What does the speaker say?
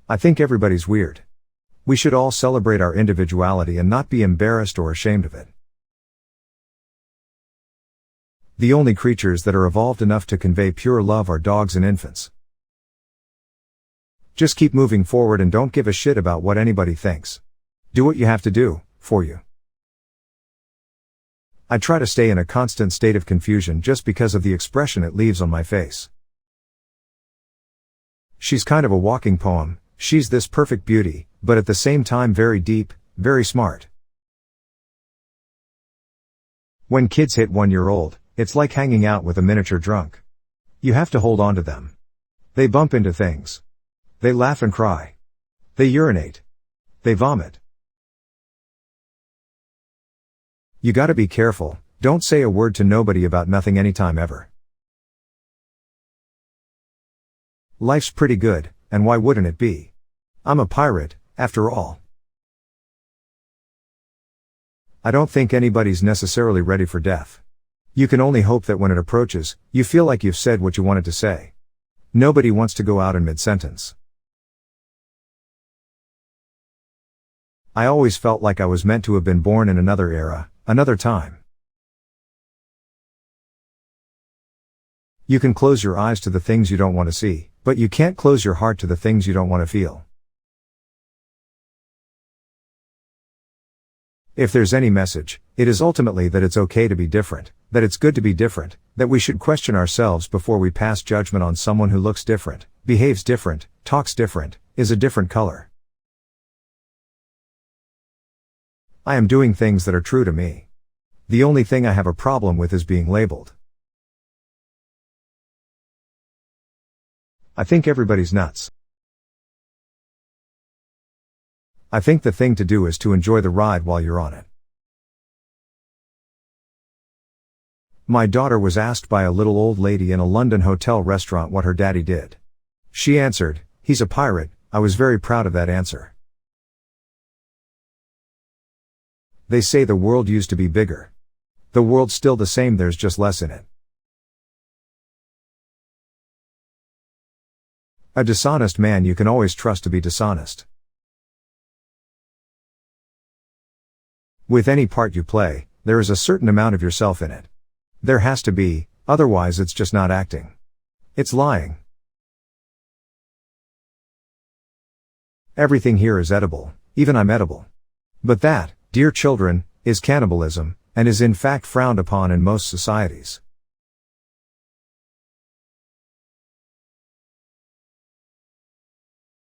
I think everybody's weird. We should all celebrate our individuality and not be embarrassed or ashamed of it. The only creatures that are evolved enough to convey pure love are dogs and infants. Just keep moving forward and don't give a shit about what anybody thinks. Do what you have to do, for you. I try to stay in a constant state of confusion just because of the expression it leaves on my face. She's kind of a walking poem. She's this perfect beauty, but at the same time very deep, very smart. When kids hit 1 year old, it's like hanging out with a miniature drunk. You have to hold on to them. They bump into things. They laugh and cry. They urinate. They vomit. You gotta be careful, don't say a word to nobody about nothing anytime ever. Life's pretty good, and why wouldn't it be? I'm a pirate, after all. I don't think anybody's necessarily ready for death. You can only hope that when it approaches, you feel like you've said what you wanted to say. Nobody wants to go out in mid-sentence. I always felt like I was meant to have been born in another era, another time. You can close your eyes to the things you don't want to see, but you can't close your heart to the things you don't want to feel. If there's any message, it is ultimately that it's okay to be different, that it's good to be different, that we should question ourselves before we pass judgment on someone who looks different, behaves different, talks different, is a different color. I am doing things that are true to me. The only thing I have a problem with is being labeled. I think everybody's nuts. I think the thing to do is to enjoy the ride while you're on it. My daughter was asked by a little old lady in a London hotel restaurant what her daddy did. She answered, "He's a pirate." I was very proud of that answer. They say the world used to be bigger. The world's still the same, there's just less in it. A dishonest man you can always trust to be dishonest. With any part you play, there is a certain amount of yourself in it. There has to be, otherwise it's just not acting. It's lying. Everything here is edible, even I'm edible. But that, dear children, is cannibalism, and is in fact frowned upon in most societies.